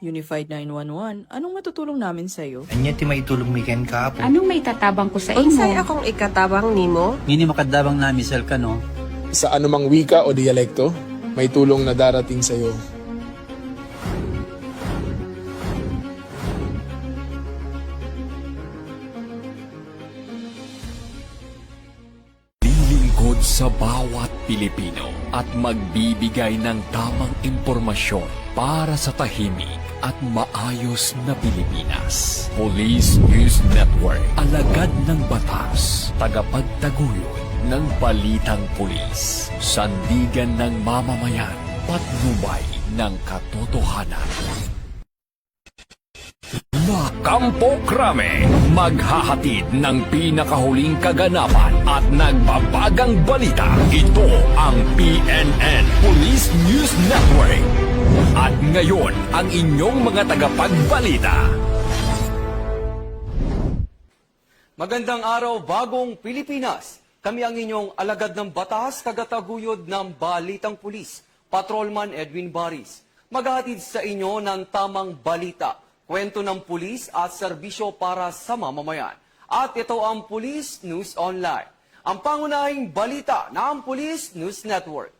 Unified 911, anong matutulong namin sa'yo? Anya ti maitulong mi ken kapo. Anong may tatabang ko sa imo? Unsay akong ikatabang nimo? Ngini makadabang na misal ka no. Sa anumang wika o dialekto, may tulong na darating sa iyo. Lilingkod sa bawat Pilipino at magbibigay ng tamang impormasyon para sa tahimik at maayos na Pilipinas. Police News Network, alagad ng batas, tagapagtaguyod ng balitang pulis, sandigan ng mamamayan, patnubay ng katotohanan. Kampo Krame, maghahatid ng pinakahuling kaganapan at nagbabagang balita. Ito ang PNN Police News Network. At ngayon, ang inyong mga tagapagbalita. Magandang araw, bagong Pilipinas. Kami ang inyong alagad ng batas, kagataguyod ng Balitang Pulis, Patrolman Edwin Baris. Maghahatid sa inyo ng tamang balita, kwento ng pulis at serbisyo para sa mamamayan. At ito ang Police News Online, ang pangunahing balita ng Police News Network.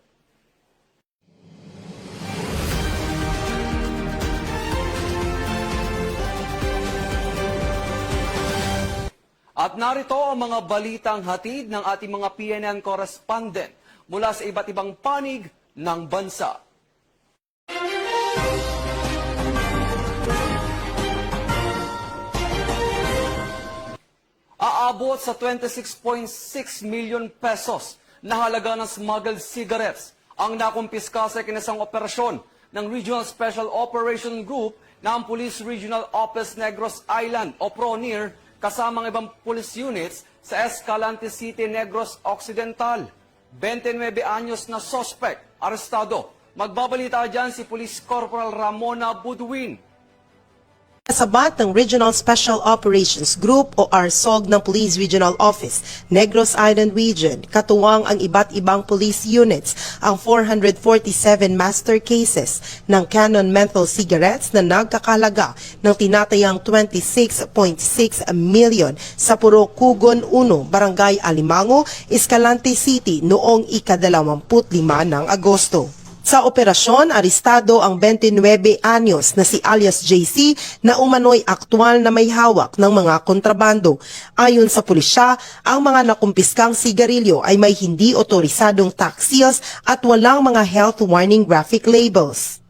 At narito ang mga balitang hatid ng ating mga PNN correspondent mula sa iba't ibang panig ng bansa. Aabot sa 26.6 million pesos na halaga ng smuggled cigarettes ang nakumpiska sa kinasang operasyon ng Regional Special Operation Group ng Police Regional Office Negros Island o PRONER kasamang ibang police units sa Escalante City, Negros Occidental. 29 anyos na suspect, arestado. Magbabalita dyan si Police Corporal Ramona Budwin. Kasabat ng Regional Special Operations Group o RSOG ng Police Regional Office, Negros Island Region, katuwang ang iba't ibang police units, ang 447 master cases ng Canon menthol cigarettes na nagkakalaga ng tinatayang 26.6 million sa Puro Kugon 1, Barangay Alimango, Escalante City noong ika-25 ng Agosto. Sa operasyon, arestado ang 29 anyos na si alias JC na umano'y aktwal na may hawak ng mga kontrabando. Ayon sa pulisya, ang mga nakumpiskang sigarilyo ay may hindi otorisadong tax seals at walang mga health warning graphic labels.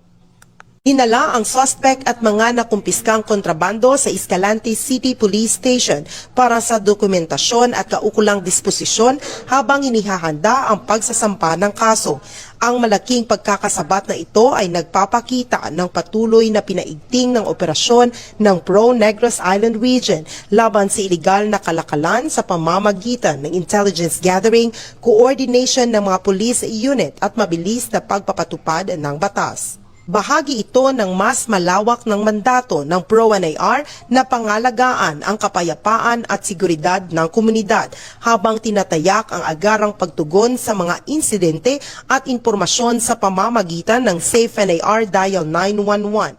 Dinala ang suspect at mga nakumpiskang kontrabando sa Escalante City Police Station para sa dokumentasyon at kaukulang disposisyon habang inihahanda ang pagsasampa ng kaso. Ang malaking pagkakasabat na ito ay nagpapakita ng patuloy na pinaigting ng operasyon ng Pro Negros Island Region laban sa iligal na kalakalan sa pamamagitan ng intelligence gathering, coordination ng mga police unit at mabilis na pagpapatupad ng batas. Bahagi ito ng mas malawak ng mandato ng PRO-NAR na pangalagaan ang kapayapaan at seguridad ng komunidad habang tinatayak ang agarang pagtugon sa mga insidente at impormasyon sa pamamagitan ng Safe NAR Dial 911.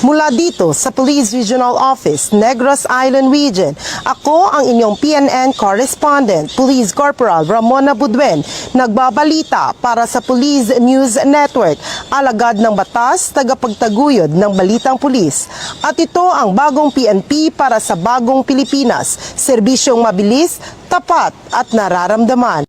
Mula dito sa Police Regional Office, Negros Island Region, ako ang inyong PNN correspondent, Police Corporal Ramona Budwen, nagbabalita para sa Police News Network, alagad ng batas, tagapagtaguyod ng balitang pulis. At ito ang bagong PNP para sa bagong Pilipinas, serbisyong mabilis, tapat at nararamdaman.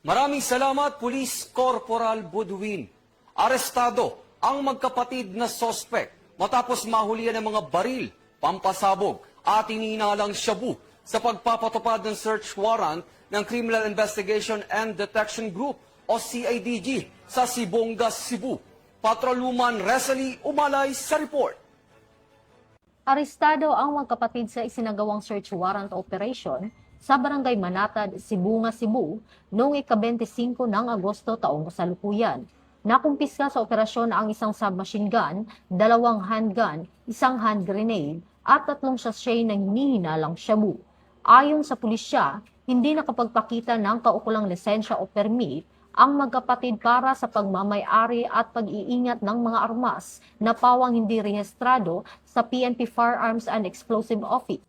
Maraming salamat, Police Corporal Budwin. Arestado ang magkapatid na suspect matapos mahulihan ng mga baril, pampasabog at ininalang shabu sa pagpapatupad ng search warrant ng Criminal Investigation and Detection Group o CIDG sa Sibonga, Cebu. Patrolwoman Resalie Umalay sa report. Arestado ang magkapatid sa isinagawang search warrant operation sa Barangay Manatad, Sibonga, Cebu noong ika-25 ng Agosto taong kasalukuyan. Nakumpiska sa operasyon ang isang submachine gun, 2 handgun, 1 hand grenade at 3 sachet ng hinihinalang shabu. Ayon sa pulisya, hindi nakapagpakita ng kaukulang lisensya o permit ang magkapatid para sa pagmamay-ari at pag-iingat ng mga armas na pawang hindi rehistrado sa PNP Firearms and Explosive Office.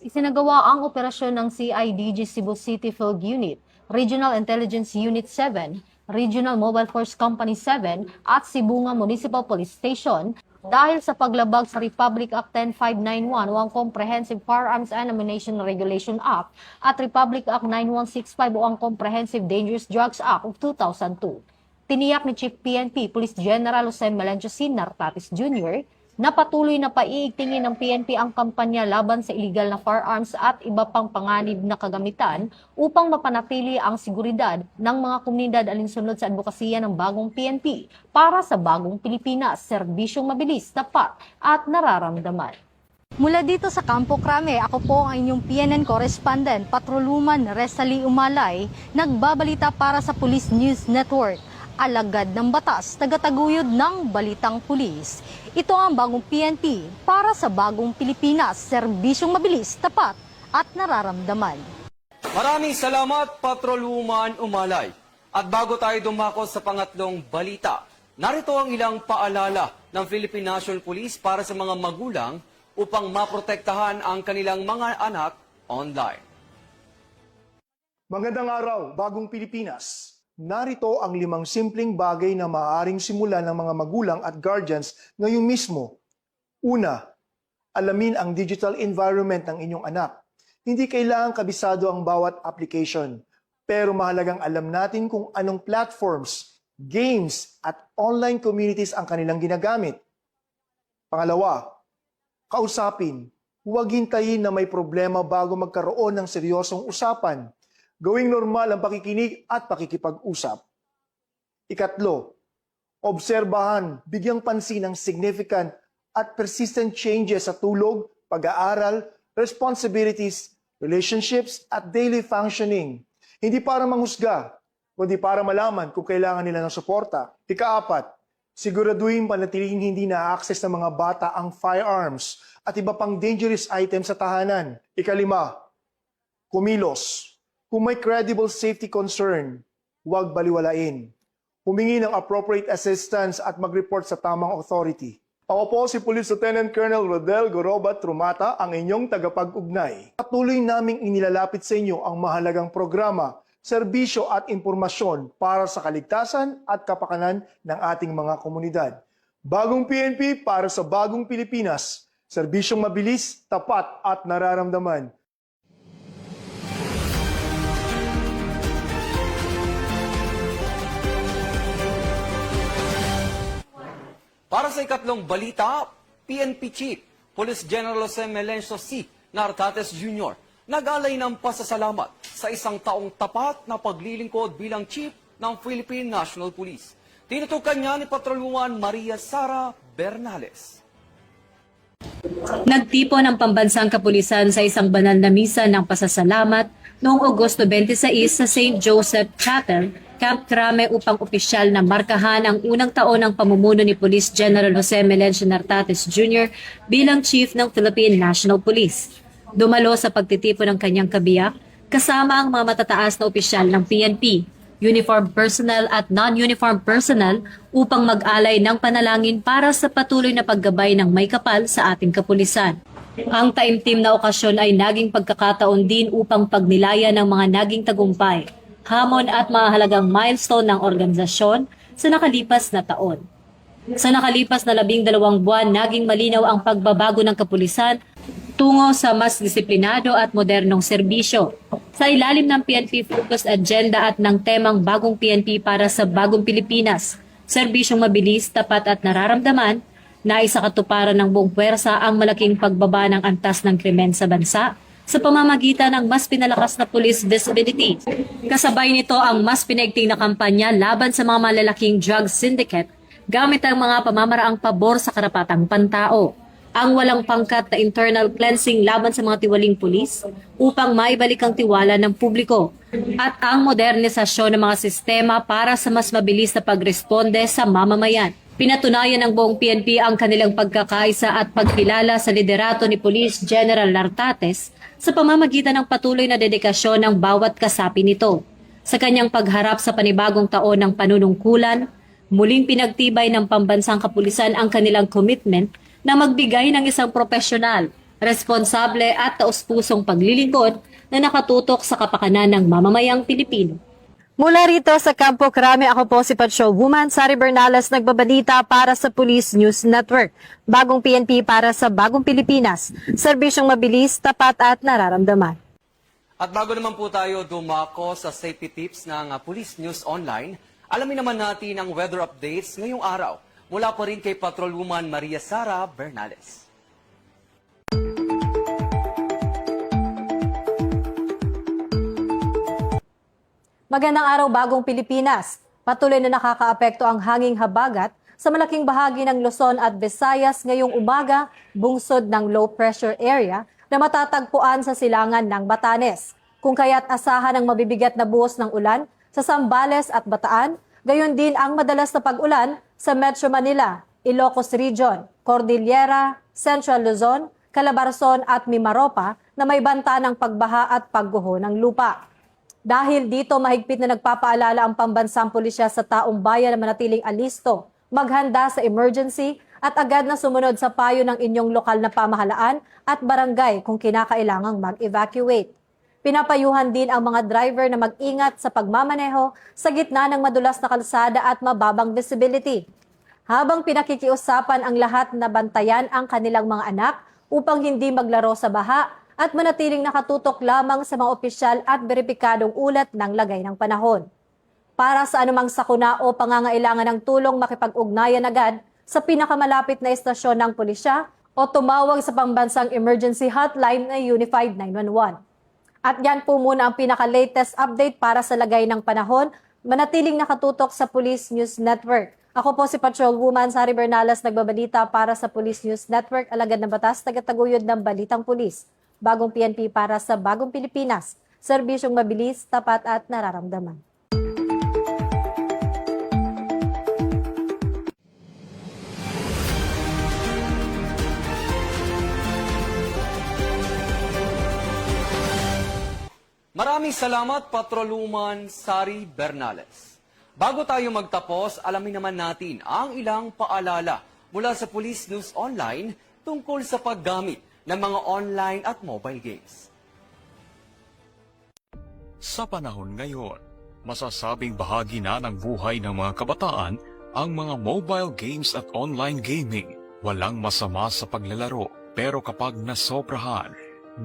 Isinagawa ang operasyon ng CIDG Cebu City Field Unit, Regional Intelligence Unit 7, Regional Mobile Force Company 7 at Sibunga Municipal Police Station dahil sa paglabag sa Republic Act 10591 o ang Comprehensive Firearms and Ammunition Regulation Act at Republic Act 9165 o ang Comprehensive Dangerous Drugs Act of 2002. Tiniyak ni Chief PNP Police General Jose Melencio C. Nartates Jr. na patuloy na paiigtingin ng PNP ang kampanya laban sa illegal na firearms at iba pang panganib na kagamitan upang mapanatili ang seguridad ng mga komunidad alinsunod sa advokasya ng bagong PNP para sa bagong Pilipinas, serbisyong mabilis, tapat at nararamdaman. Mula dito sa Campo Crame, ako po ang inyong PNN correspondent, Patroluman Resali Umalay, nagbabalita para sa Police News Network. Alagad ng batas, tagataguyod ng balitang pulis. Ito ang bagong PNP para sa bagong Pilipinas, serbisyong mabilis, tapat at nararamdaman. Maraming salamat, Patroluman Umalay. At bago tayo dumako sa pangatlong balita, narito ang ilang paalala ng Philippine National Police para sa mga magulang upang maprotektahan ang kanilang mga anak online. Magandang araw, bagong Pilipinas. Narito ang 5 simpleng bagay na maaaring simulan ng mga magulang at guardians ngayong mismo. Una, alamin ang digital environment ng inyong anak. Hindi kailangang kabisado ang bawat application, pero mahalagang alam natin kung anong platforms, games, at online communities ang kanilang ginagamit. Pangalawa, kausapin. Huwag hintayin na may problema bago magkaroon ng seryosong usapan. Gawing normal ang pakikinig at pakikipag-usap. Ikatlo, obserbahan, bigyang pansin ang significant at persistent changes sa tulog, pag-aaral, responsibilities, relationships, at daily functioning. Hindi para manghusga, kundi para malaman kung kailangan nila ng suporta. Ika-4, siguraduhin panatiling hindi na-access ng mga bata ang firearms at iba pang dangerous items sa tahanan. Ika-5, kumilos. Kung may credible safety concern, huwag baliwalain. Humingi ng appropriate assistance at mag-report sa tamang authority. Ako po si Police Lieutenant Colonel Rodel Gorobat Trumata, ang inyong tagapag-ugnay. Patuloy naming inilalapit sa inyo ang mahalagang programa, serbisyo at impormasyon para sa kaligtasan at kapakanan ng ating mga komunidad. Bagong PNP para sa bagong Pilipinas, serbisyong mabilis, tapat at nararamdaman. Para sa ikatlong balita, PNP Chief Police General Jose Melencio C. Nartates Jr. nag-alay ng pasasalamat sa isang taong tapat na paglilingkod bilang Chief ng Philippine National Police. Tinutukan niya ni Patroluman Maria Sara Bernales. Nagtipon ang pambansang kapulisan sa isang banal na misa ng pasasalamat noong Agosto 26 sa St. Joseph Chapel, Camp Crame upang opisyal na markahan ang unang taon ng pamumuno ni Police General Jose Melencio Nartates Jr. bilang Chief ng Philippine National Police. Dumalo sa pagtitipon ng kanyang kabiyak, kasama ang mga matataas na opisyal ng PNP, uniform personnel at non-uniform personnel upang mag-alay ng panalangin para sa patuloy na paggabay ng may kapal sa ating kapulisan. Ang taimtim na okasyon ay naging pagkakataon din upang pagnilaya ng mga naging tagumpay, hamon at mahalagang milestone ng organisasyon sa nakalipas na taon. Sa nakalipas na 12 buwan, naging malinaw ang pagbabago ng kapulisan tungo sa mas disiplinado at modernong serbisyo. Sa ilalim ng PNP Focused Agenda at ng temang Bagong PNP para sa Bagong Pilipinas, serbisyong mabilis, tapat at nararamdaman, naisakatuparan ng buong puwersa ang malaking pagbaba ng antas ng krimen sa bansa sa pamamagitan ng mas pinalakas na police visibility. Kasabay nito ang mas pinaigting na kampanya laban sa mga malalaking drug syndicate gamit ang mga pamamaraang pabor sa karapatang pantao. Ang walang pangkat na internal cleansing laban sa mga tiwaling pulis upang maibalik ang tiwala ng publiko at ang modernisasyon ng mga sistema para sa mas mabilis na pagresponde sa mamamayan. Pinatunayan ng buong PNP ang kanilang pagkakaisa at pagkilala sa liderato ni Police General Nartates sa pamamagitan ng patuloy na dedikasyon ng bawat kasapi nito. Sa kanyang pagharap sa panibagong taon ng panunungkulan, muling pinagtibay ng pambansang kapulisan ang kanilang commitment na magbigay ng isang profesional, responsable at taus-pusong paglilingkod na nakatutok sa kapakanan ng mamamayang Pilipino. Mula rito sa Campo Crame, ako po si Patrolwoman Sari Bernales, nagbabalita para sa Police News Network. Bagong PNP para sa Bagong Pilipinas. Serbisyong mabilis, tapat at nararamdaman. At bago naman po tayo dumako sa safety tips ng Police News Online, alamin naman natin ang weather updates ngayong araw. Mula pa rin kay Patrolwoman Maria Sara Bernales. Magandang araw, Bagong Pilipinas. Patuloy na nakakaapekto ang hanging habagat sa malaking bahagi ng Luzon at Visayas ngayong umaga, bungsod ng low pressure area na matatagpuan sa silangan ng Batanes. Kung kaya't asahan ang mabibigat na buhos ng ulan sa Zambales at Bataan, gayon din ang madalas na pag-ulan sa Metro Manila, Ilocos Region, Cordillera, Central Luzon, Calabarzon at Mimaropa na may banta ng pagbaha at pagguho ng lupa. Dahil dito, mahigpit na nagpapaalala ang pambansang pulisya sa taong bayan na manatiling alisto, maghanda sa emergency at agad na sumunod sa payo ng inyong lokal na pamahalaan at barangay kung kinakailangang mag-evacuate. Pinapayuhan din ang mga driver na mag-ingat sa pagmamaneho sa gitna ng madulas na kalsada at mababang visibility. Habang pinakikiusapan ang lahat na bantayan ang kanilang mga anak upang hindi maglaro sa baha, at manatiling nakatutok lamang sa mga opisyal at beripikadong ulat ng lagay ng panahon. Para sa anumang sakuna o pangangailangan ng tulong, makipag-ugnayan agad sa pinakamalapit na istasyon ng pulisya o tumawag sa pambansang emergency hotline na Unified 911. At yan po muna ang pinaka-latest update para sa lagay ng panahon. Manatiling nakatutok sa Police News Network. Ako po si Patrolwoman Sari Bernales, nagbabalita para sa Police News Network, alagad ng batas, tagataguyod ng Balitang Pulis. Bagong PNP para sa Bagong Pilipinas. Serbisyong mabilis, tapat at nararamdaman. Maraming salamat, Patrolwoman Sari Bernales. Bago tayo magtapos, alamin naman natin ang ilang paalala mula sa Police News Online tungkol sa paggamit ng mga online at mobile games. Sa panahon ngayon, masasabing bahagi na ng buhay ng mga kabataan ang mga mobile games at online gaming. Walang masama sa paglalaro, pero kapag nasobrahan,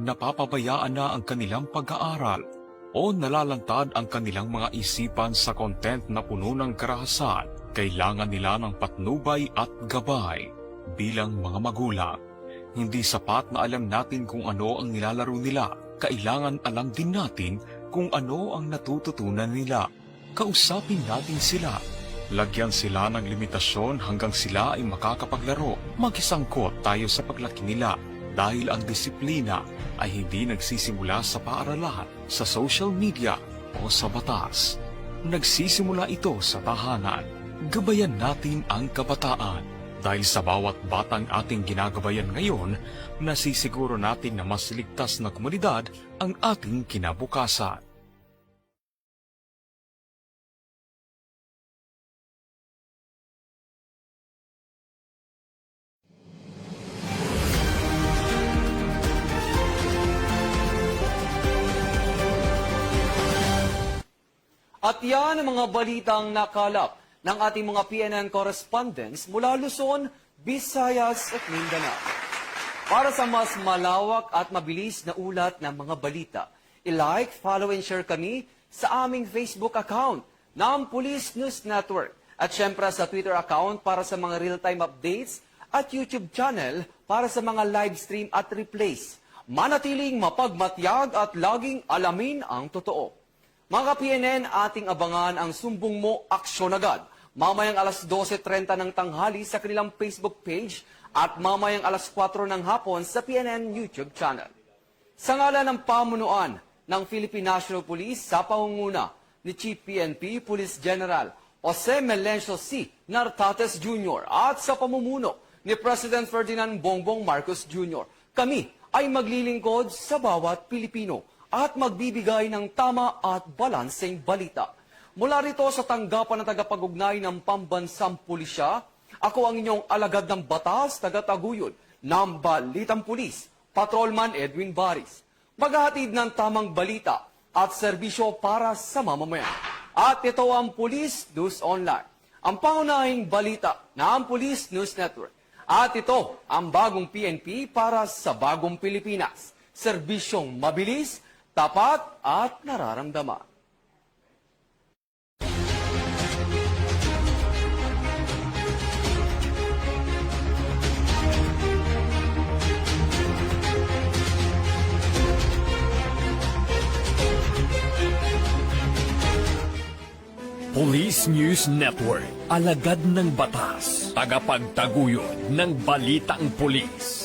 napapabayaan na ang kanilang pag-aaral o nalalantad ang kanilang mga isipan sa content na puno ng karahasan, kailangan nila ng patnubay at gabay bilang mga magulang. Hindi sapat na alam natin kung ano ang nilalaro nila. Kailangan alam din natin kung ano ang natututunan nila. Kausapin natin sila. Lagyan sila ng limitasyon hanggang sila ay makakapaglaro. Magisangkot tayo sa paglaki nila dahil ang disiplina ay hindi nagsisimula sa paaralan, sa social media o sa batas. Nagsisimula ito sa tahanan. Gabayan natin ang kabataan. Dahil sa bawat batang ating ginagabayan ngayon, nasisiguro natin na mas ligtas na komunidad ang ating kinabukasan. At yan ang mga balitang nakalap ng ating mga PNN correspondents mula Luzon, Visayas at Mindanao. Para sa mas malawak at mabilis na ulat ng mga balita, i-like, follow and share kami sa aming Facebook account ng Police News Network at syempre sa Twitter account para sa mga real-time updates at YouTube channel para sa mga live stream at replays. Manatiling mapagmatyag at laging alamin ang totoo. Mga PNN, ating abangan ang Sumbong Mo Aksyon Agad. Mamayang alas 12:30 ng tanghali sa kanilang Facebook page at mamayang alas 4 ng hapon sa PNN YouTube channel. Sa ngalan ng pamunuan ng Philippine National Police sa pangunguna ni Chief PNP Police General Jose Melencio C. Nartates Jr. at sa pamumuno ni President Ferdinand Bongbong Marcos Jr., kami ay maglilingkod sa bawat Pilipino. at magbibigay ng tama at balanseng balita. Mula rito sa tanggapan ng tagapag-ugnay ng Pambansang Pulisya, ako ang inyong alagad ng batas, taga-taguyod ng Balitang Pulis, Patrolman Edwin Baris. Maghahatid ng tamang balita at serbisyo para sa mamamayan. At ito ang Police News Online, ang pangunahing balita ng Police News Network. At ito ang bagong PNP para sa bagong Pilipinas. Serbisyong mabilis, tapat at nararamdaman. Police News Network, alagad ng batas, tagapagtaguyod ng balitang pulis.